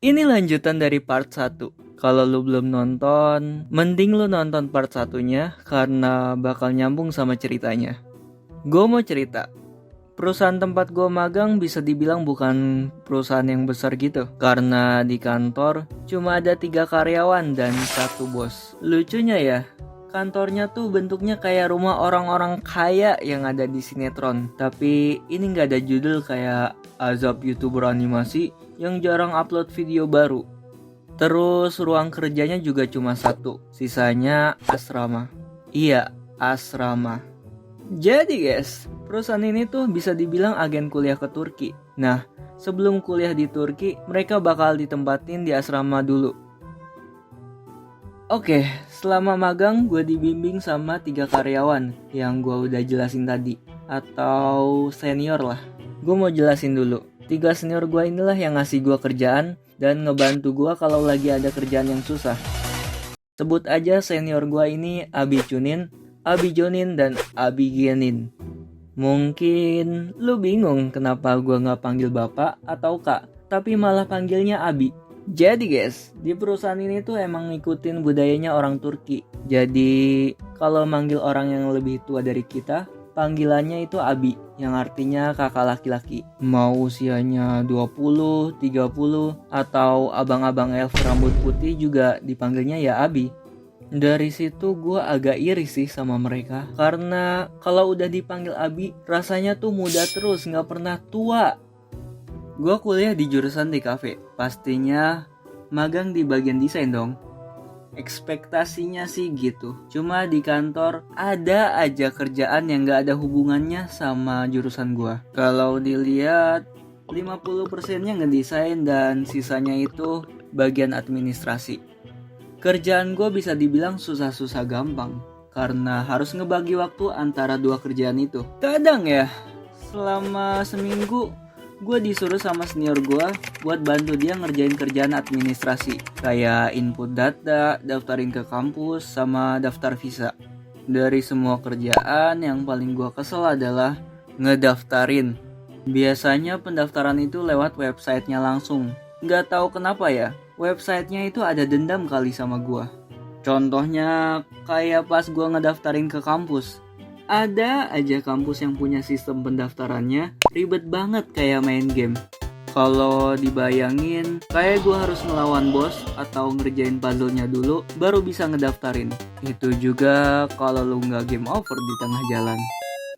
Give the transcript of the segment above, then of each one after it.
Ini lanjutan dari part 1. Kalau lu belum nonton, mending lu nonton part 1-nya karena bakal nyambung sama ceritanya. Gue mau cerita, perusahaan tempat gue magang bisa dibilang bukan perusahaan yang besar gitu. Karena di kantor cuma ada 3 karyawan dan 1 bos. Lucunya ya, kantornya tuh bentuknya kayak rumah orang-orang kaya yang ada di sinetron. Tapi ini gak ada judul kayak azab YouTuber animasi yang jarang upload video baru. Terus ruang kerjanya juga cuma 1, sisanya asrama. Iya, asrama. Jadi guys, perusahaan ini tuh bisa dibilang agen kuliah ke Turki. Nah, sebelum kuliah di Turki, mereka bakal ditempatin di asrama dulu. Oke, selama magang gue dibimbing sama 3 karyawan yang gue udah jelasin tadi. Atau senior lah. Gue mau jelasin dulu. 3 senior gue inilah yang ngasih gue kerjaan dan ngebantu gue kalau lagi ada kerjaan yang susah. Sebut aja senior gue ini Abi Chunin, Abi Jonin, dan Abi Genin. Mungkin lu bingung kenapa gue gak panggil bapak atau kak, tapi malah panggilnya Abi. Jadi guys, di perusahaan ini tuh emang ngikutin budayanya orang Turki. Jadi kalau manggil orang yang lebih tua dari kita, panggilannya itu Abi, yang artinya kakak laki-laki. Mau usianya 20, 30, atau abang-abang elf rambut putih juga dipanggilnya ya Abi. Dari situ gue agak iri sih sama mereka. Karena kalau udah dipanggil Abi, rasanya tuh muda terus, gak pernah tua. Gue kuliah di jurusan DKV, pastinya magang di bagian desain dong. Ekspektasinya sih gitu. Cuma di kantor ada aja kerjaan yang gak ada hubungannya sama jurusan gue. Kalau dilihat 50%-nya ngedesain dan sisanya itu bagian administrasi. Kerjaan gue bisa dibilang susah-susah gampang karena harus ngebagi waktu antara 2 kerjaan itu. Kadang ya, selama seminggu gue disuruh sama senior gue buat bantu dia ngerjain kerjaan administrasi. Kayak input data, daftarin ke kampus, sama daftar visa. Dari semua kerjaan yang paling gue kesel adalah ngedaftarin. Biasanya pendaftaran itu lewat websitenya langsung. Gak tahu kenapa ya, websitenya itu ada dendam kali sama gue. Contohnya kayak pas gue ngedaftarin ke kampus. Ada aja kampus yang punya sistem pendaftarannya ribet banget kayak main game. Kalau dibayangin, kayak gue harus ngelawan bos atau ngerjain puzzle-nya dulu baru bisa ngedaftarin. Itu juga kalau lu nggak game over di tengah jalan.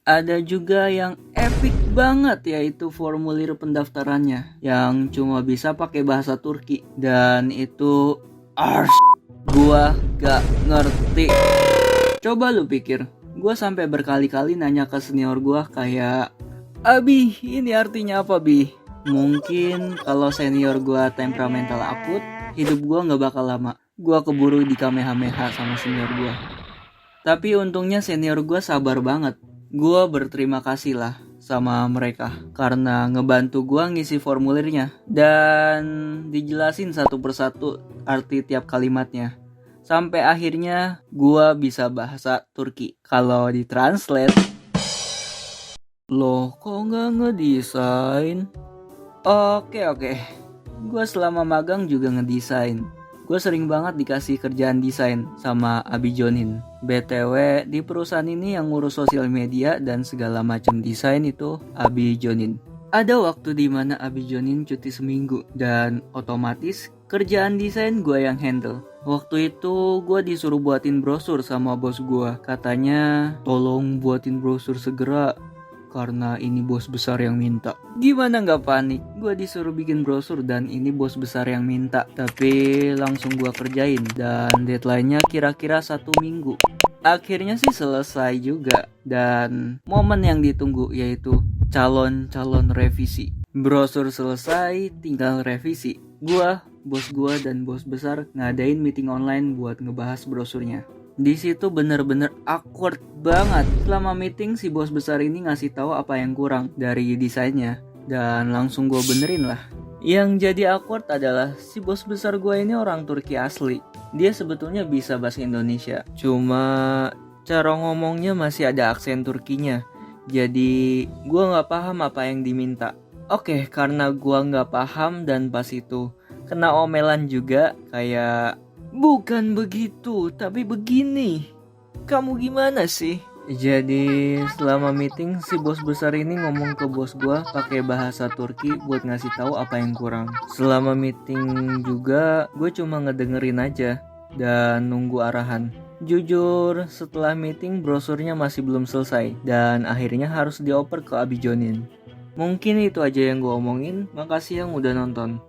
Ada juga yang epic banget, yaitu formulir pendaftarannya yang cuma bisa pakai bahasa Turki. Dan itu gua gak ngerti. Coba lu pikir, gue sampai berkali-kali nanya ke senior gue kayak, Abi, ini artinya apa Bi? Mungkin kalau senior gue temperamental akut, hidup gue gak bakal lama. Gue keburu di kamehameha sama senior gue. Tapi untungnya senior gue sabar banget. Gue berterima kasih lah sama mereka karena ngebantu gue ngisi formulirnya dan dijelasin satu persatu arti tiap kalimatnya. Sampai akhirnya gue bisa bahasa Turki. Kalau ditranslate, loh kok gak ngedesain? Oke. Gue selama magang juga ngedesain. Gue sering banget dikasih kerjaan desain sama Abi Jonin. BTW di perusahaan ini yang ngurus sosial media dan segala macam desain itu Abi Jonin. Ada waktu dimana Abi Jonin cuti seminggu dan otomatis kerjaan desain gue yang handle. Waktu itu gue disuruh buatin brosur sama bos gue. Katanya tolong buatin brosur segera karena ini bos besar yang minta. Gimana gak panik? Gue disuruh bikin brosur dan ini bos besar yang minta. Tapi langsung gue kerjain dan deadline-nya kira-kira 1 minggu. Akhirnya sih selesai juga. Dan momen yang ditunggu yaitu calon revisi. Brosur selesai, tinggal revisi. Bos gua dan bos besar ngadain meeting online buat ngebahas brosurnya. Di situ bener-bener awkward banget. Selama meeting si bos besar ini ngasih tahu apa yang kurang dari desainnya dan langsung gua benerin lah. Yang jadi awkward adalah si bos besar gua ini orang Turki asli. Dia sebetulnya bisa bahasa Indonesia, cuma cara ngomongnya masih ada aksen Turkinya. Jadi gua nggak paham apa yang diminta. Oke, karena gua nggak paham dan pas itu Kena omelan juga kayak bukan begitu, tapi begini. Kamu gimana sih? Jadi selama meeting si bos besar ini ngomong ke bos gua pakai bahasa Turki buat ngasih tahu apa yang kurang. Selama meeting juga gue cuma ngedengerin aja dan nunggu arahan. Jujur, setelah meeting brosurnya masih belum selesai dan akhirnya harus dioper ke Abi Jonin. Mungkin itu aja yang gue omongin. Makasih yang udah nonton.